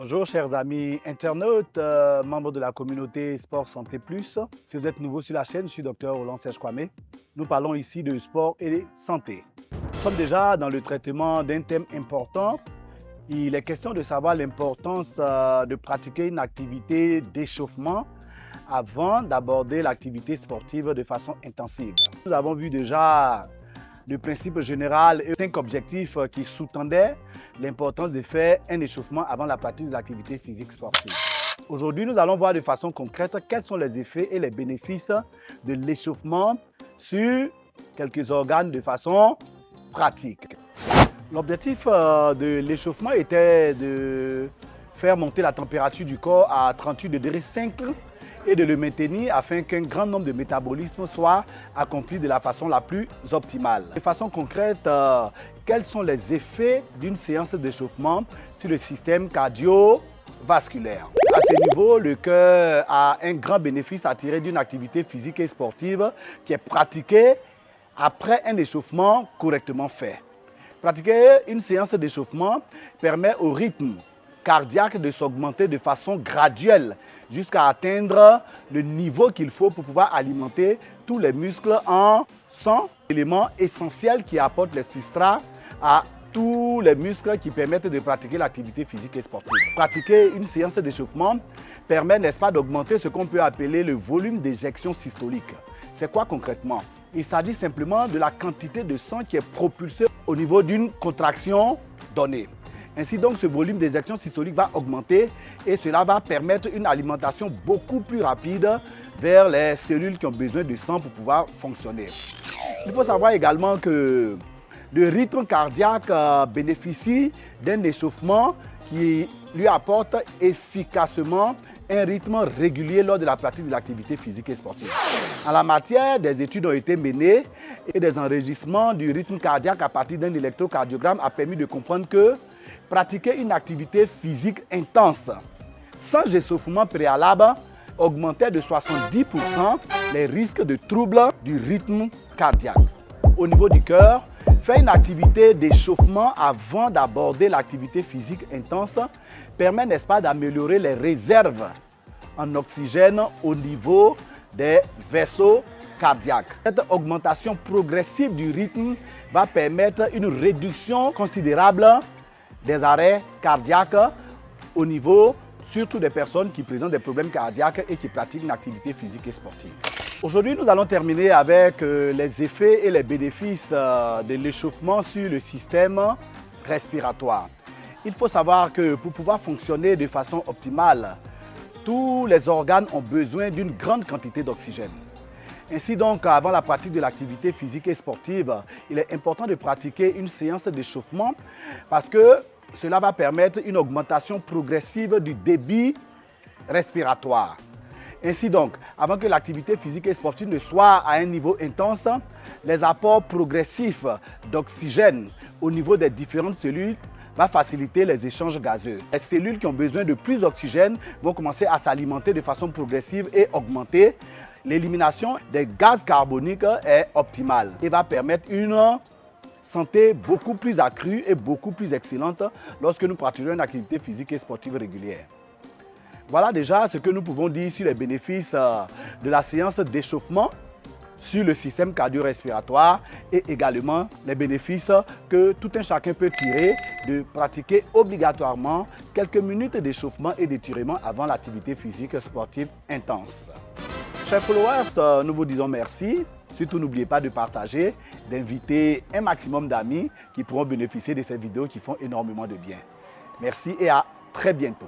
Bonjour chers amis internautes, membres de la communauté Sport Santé Plus. Si vous êtes nouveau sur la chaîne, je suis Dr Roland Serge Kwame. Nous parlons ici de sport et de santé. Nous sommes déjà dans le traitement d'un thème important. Il est question de savoir l'importance de pratiquer une activité d'échauffement avant d'aborder l'activité sportive de façon intensive. Nous avons vu déjà le principe général et 5 objectifs qui sous-tendaient l'importance de faire un échauffement avant la pratique de l'activité physique sportive. Aujourd'hui, nous allons voir de façon concrète quels sont les effets et les bénéfices de l'échauffement sur quelques organes de façon pratique. L'objectif de l'échauffement était de faire monter la température du corps à 38,5 degrés et de le maintenir afin qu'un grand nombre de métabolismes soit accompli de la façon la plus optimale. De façon concrète, quels sont les effets d'une séance d'échauffement sur le système cardiovasculaire? À ce niveau, le cœur a un grand bénéfice à tirer d'une activité physique et sportive qui est pratiquée après un échauffement correctement fait. Pratiquer une séance d'échauffement permet au rythme cardiaque de s'augmenter de façon graduelle jusqu'à atteindre le niveau qu'il faut pour pouvoir alimenter tous les muscles en sang, élément essentiel qui apporte les substrats à tous les muscles qui permettent de pratiquer l'activité physique et sportive. Pratiquer une séance d'échauffement permet, n'est-ce pas, d'augmenter ce qu'on peut appeler le volume d'éjection systolique. C'est quoi concrètement? Il s'agit simplement de la quantité de sang qui est propulsée au niveau d'une contraction donnée. Ainsi donc, ce volume d'éjection systolique va augmenter et cela va permettre une alimentation beaucoup plus rapide vers les cellules qui ont besoin de sang pour pouvoir fonctionner. Il faut savoir également que le rythme cardiaque bénéficie d'un échauffement qui lui apporte efficacement un rythme régulier lors de la pratique de l'activité physique et sportive. En la matière, des études ont été menées et des enregistrements du rythme cardiaque à partir d'un électrocardiogramme a permis de comprendre que pratiquer une activité physique intense sans échauffement préalable augmentait de 70% les risques de troubles du rythme cardiaque. Au niveau du cœur, faire une activité d'échauffement avant d'aborder l'activité physique intense permet, n'est-ce pas, d'améliorer les réserves en oxygène au niveau des vaisseaux cardiaques. Cette augmentation progressive du rythme va permettre une réduction considérable des arrêts cardiaques au niveau surtout des personnes qui présentent des problèmes cardiaques et qui pratiquent une activité physique et sportive. Aujourd'hui, nous allons terminer avec les effets et les bénéfices de l'échauffement sur le système respiratoire. Il faut savoir que pour pouvoir fonctionner de façon optimale, tous les organes ont besoin d'une grande quantité d'oxygène. Ainsi donc, avant la pratique de l'activité physique et sportive, il est important de pratiquer une séance d'échauffement parce que cela va permettre une augmentation progressive du débit respiratoire. Ainsi donc, avant que l'activité physique et sportive ne soit à un niveau intense, les apports progressifs d'oxygène au niveau des différentes cellules va faciliter les échanges gazeux. Les cellules qui ont besoin de plus d'oxygène vont commencer à s'alimenter de façon progressive et augmenter. L'élimination des gaz carboniques est optimale et va permettre une santé beaucoup plus accrue et beaucoup plus excellente lorsque nous pratiquons une activité physique et sportive régulière. Voilà déjà ce que nous pouvons dire sur les bénéfices de la séance d'échauffement sur le système cardio-respiratoire et également les bénéfices que tout un chacun peut tirer de pratiquer obligatoirement quelques minutes d'échauffement et d'étirement avant l'activité physique sportive intense. Chers followers, nous vous disons merci. Surtout, n'oubliez pas de partager, d'inviter un maximum d'amis qui pourront bénéficier de ces vidéos qui font énormément de bien. Merci et à très bientôt.